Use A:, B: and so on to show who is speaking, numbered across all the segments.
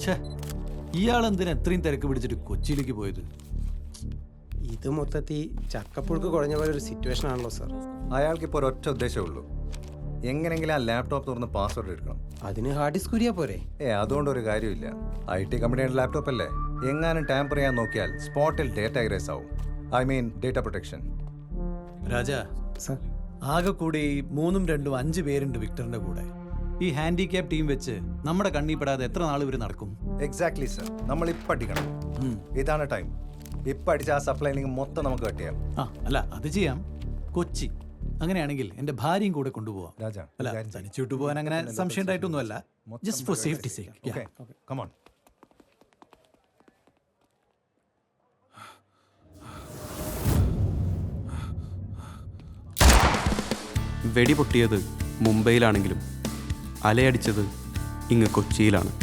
A: ഛേ, ഇയാളെന്തിനാ എത്രയും തിരക്ക് പിടിച്ചിട്ട് കൊച്ചിയിലേക്ക് പോയത്?
B: ഇത് മൊത്തത്തിൽ ചക്കപ്പുഴുക്ക് കുഴഞ്ഞ പോലെ ഒരു സിറ്റുവേഷൻ ആണല്ലോ സാർ.
C: അയാൾക്ക് ഇപ്പോൾ ഒരൊറ്റ ഉദ്ദേശമേ ഉള്ളൂ, എങ്ങനെങ്കിലും ആ ലാപ്ടോപ്പ് തുറന്ന് പാസ്വേഡ് എടുക്കണം.
B: അതിന് ഹാർഡ് ഡിസ്ക് ഊരിയാ പോരെ?
C: അതുകൊണ്ടൊരു കാര്യമില്ല. IT കമ്പനിയുടെ ലാപ്ടോപ്പ് അല്ലേ, എങ്ങാനും ടാമ്പർ ചെയ്യാൻ നോക്കിയാൽ സ്പോട്ടിൽ ഡേറ്റ എറേസ് ആവും. I mean data protection.
A: Raja,
B: sir
A: ആകെ കൂടി 3, 2, 5 പേരുണ്ട് വിക്ടറിന്റെ കൂടെ. ഈ ഹാൻഡിക്യാപ് ടീം വെച്ച് നമ്മുടെ കണ്ണി പെടാതെ എത്ര നാൾ ഇവർ നടക്കും?
C: എക്സാക്ട്ലി സർ, നമ്മൾ ഇപ്പം അടിക്കണം. ഇതാണ് ടൈം. ഇപ്പം അടിച്ച ആ സപ്ലൈ ലിങ്ക് മൊത്തം നമുക്ക് കട്ട്
A: അല്ല അത് ചെയ്യാം. കൊച്ചി അങ്ങനെയാണെങ്കിൽ എന്റെ ഭാര്യയും കൂടെ കൊണ്ടുപോവാം.
C: രാജാ,
A: അല്ല, തനിച്ചു വിട്ടു പോകാൻ അങ്ങനെ സംശയം ഉണ്ടായിട്ടൊന്നുമല്ല. Just for safety sake.
C: Come on.
D: വെടി പൊട്ടിയത് മുംബൈയിലാണെങ്കിലും അലയടിച്ചത് ഇങ്ങ് കൊച്ചിയിലാണ്.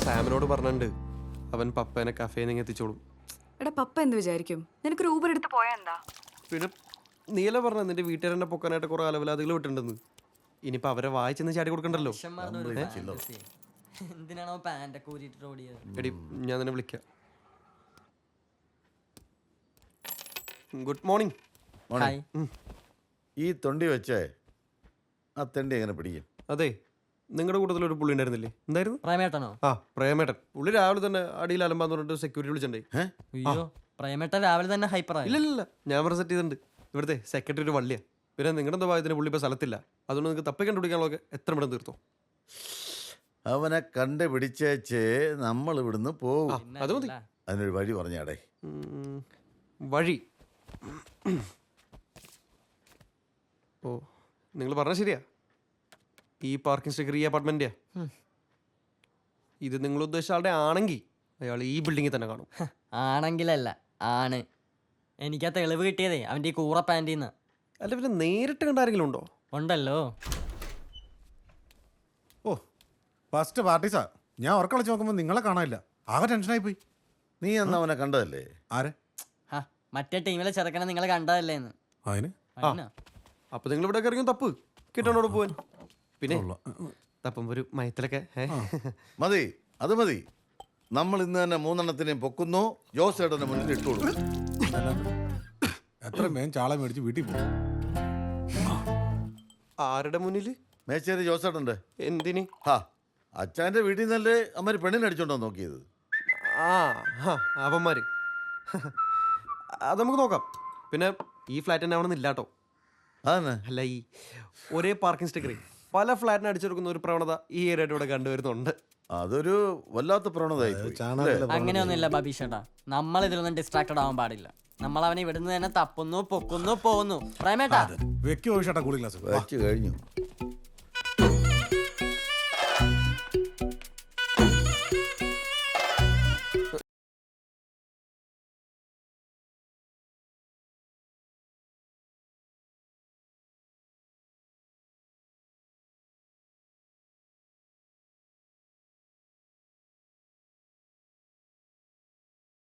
E: സാമിനോട് പറഞ്ഞിട്ടുണ്ട്, അവൻ പപ്പേനെ കഫേ നിങ്ങൾ എത്തിച്ചോളും.
F: എടാ, പപ്പ എന്ത് വിചാരിക്കും? നിനക്കൊരു ഊബർ എടുത്ത് പോയാ എന്താ?
E: പിന്നെ നീല പറഞ്ഞ നിന്റെ വീട്ടുകാരെന്നെ പൊക്കാനായിട്ട് കുറെ അലവലാദികൾ വിട്ടിട്ടുണ്ടെന്ന്. ഇനിയിപ്പോ അവരെ വായിച്ചെന്ന് ചാടി കൊടുക്കണ്ടല്ലോ.
G: എന്തിനാണോ പാൻ്റൊക്കെ ഊരിയിട്ട് ഓടിയത്?
E: എടി, ഞാൻ നിന്നെ വിളിക്കാം. Good morning.
G: ഹായ്.
H: ഈ തൊണ്ടി വെച്ചേ ആ തെണ്ടി എങ്ങനെ പിടിക്കും?
E: അതെ, നിങ്ങളുടെ കൂട്ടത്തിൽ ഒരു പുള്ളി ഉണ്ടായിരുന്നില്ലേ? എന്തായിരുന്നു?
G: പ്രേമേട്ടനോ?
E: പ്രേമേട്ടൻ. പുള്ളി രാവിലെ തന്നെ അടിയിൽ അലമ്പാന്ന് പറഞ്ഞിട്ട് സെക്യൂരിറ്റി വിളിച്ചിട്ടുണ്ടേ.
G: അയ്യോ, പ്രേമേട്ടൻ രാവിലെ തന്നെ ഹൈപ്പറായി.
E: ഇല്ല, ഞാൻ വേറെ സെറ്റ് ചെയ്തിട്ടുണ്ട്. ഇവിടുത്തെ സെക്രട്ടറി ഒരു വള്ളിയാ. പിന്നെ നിങ്ങളുടെ എന്താ ഭാഗത്തിന് പുള്ളി ഇപ്പോൾ സ്ഥലത്തില്ല. അതുകൊണ്ട് നിങ്ങൾക്ക് തപ്പി കണ്ടുപിടിക്കാനുള്ളതൊക്കെ എത്ര പെട്ടെന്ന് തീർത്തോ.
H: അവനെ കണ്ടുപിടിച്ചേച്ചേ നമ്മൾ ഇവിടുന്ന് പോകും.
E: അത് മതി.
H: അതിനൊരു വഴി പറഞ്ഞാടേ.
E: വഴി. ഓ, നിങ്ങൾ പറഞ്ഞ ശരിയാ. ഈ പാർക്കിംഗ് സ്റ്റിക്കർ ഈ അപ്പാർട്ട്മെന്റിയാ. ഇത് നിങ്ങൾ ഉദ്ദേശിച്ച ആളുടെ ആണെങ്കിൽ അയാൾ ഈ ബിൽഡിങ്ങിൽ തന്നെ കാണും.
G: ആണെങ്കിലല്ല, ആണ്. എനിക്ക് ആ തെളിവ് കിട്ടിയതേ അവൻ്റെ ഈ കൂറ പാൻറ്റീന്ന്.
E: അല്ല, പിന്നെ നേരിട്ട് കണ്ട ആരെങ്കിലും ഉണ്ടോ?
G: ഉണ്ടല്ലോ.
I: ഓ, ഫസ്റ്റ് പാർട്ടീസാ. ഞാൻ ഉറക്കളച്ച് നോക്കുമ്പോൾ നിങ്ങളെ കാണാനില്ല. ആകെ ടെൻഷനായി പോയി.
H: നീ അന്ന് അവനെ കണ്ടതല്ലേ?
I: ആരെ?
G: മറ്റേ ടീമിലെ ചെറുക്കനെ നിങ്ങൾ കണ്ടതല്ലേന്ന്.
I: അതിന്
E: അപ്പൊ നിങ്ങൾ ഇവിടെ ഇറങ്ങി തപ്പ് കിട്ടണോട് പോവാൻ. പിന്നെ തപ്പുമ്പോ ഒരു മയത്തിലൊക്കെ
H: മതി, അത് മതി. നമ്മൾ ഇന്ന് തന്നെ 3 പൊക്കുന്നു. ജോസേട്ടന്റെ മുന്നിൽ ഇട്ടു കൊടുക്കും.
I: എത്ര മേൻ ചാള മേടിച്ച് വീട്ടിൽ പോകും.
E: ആരുടെ മുന്നില്?
H: മേച്ചേരി ജോസേട്ടന്റെ.
E: എന്തിന്?
H: അച്ഛൻ്റെ വീട്ടിൽ നിന്നല്ലേ അമ്മ പെണ്ണിനെ അടിച്ചോണ്ടോ നോക്കിയത്?
E: അവന്മാര്. അത് നമുക്ക് നോക്കാം. പിന്നെ ഈ ഫ്ലാറ്റ് തന്നെ ആവണമെന്നില്ല കേട്ടോ. അല്ല, ഈ ഒരേ പാർക്കിംഗ് സ്റ്റിക്കർ പല ഫ്ലാറ്റിന് അടിച്ചെടുക്കുന്ന ഒരു പ്രവണത ഈ ഏരിയയുടെ ഇവിടെ കണ്ടുവരുന്നുണ്ട്.
H: അതൊരു വല്ലാത്ത പ്രവണതയായി.
G: അങ്ങനെയൊന്നുമില്ല ബബീഷേട്ടാ. നമ്മൾ ഇതിലൊന്നും ഡിസ്ട്രാക്റ്റഡ് ആവാൻ പാടില്ല. നമ്മൾ അവനെ ഇവിടുന്ന് തന്നെ തപ്പുന്നു, പൊക്കുന്നു, പോകുന്നു. പ്രേമേട്ടാ
I: വെക്കോ ചേട്ടാ കൂളിംഗ് ഗ്ലാസ്
H: വെച്ച് കഴിഞ്ഞു.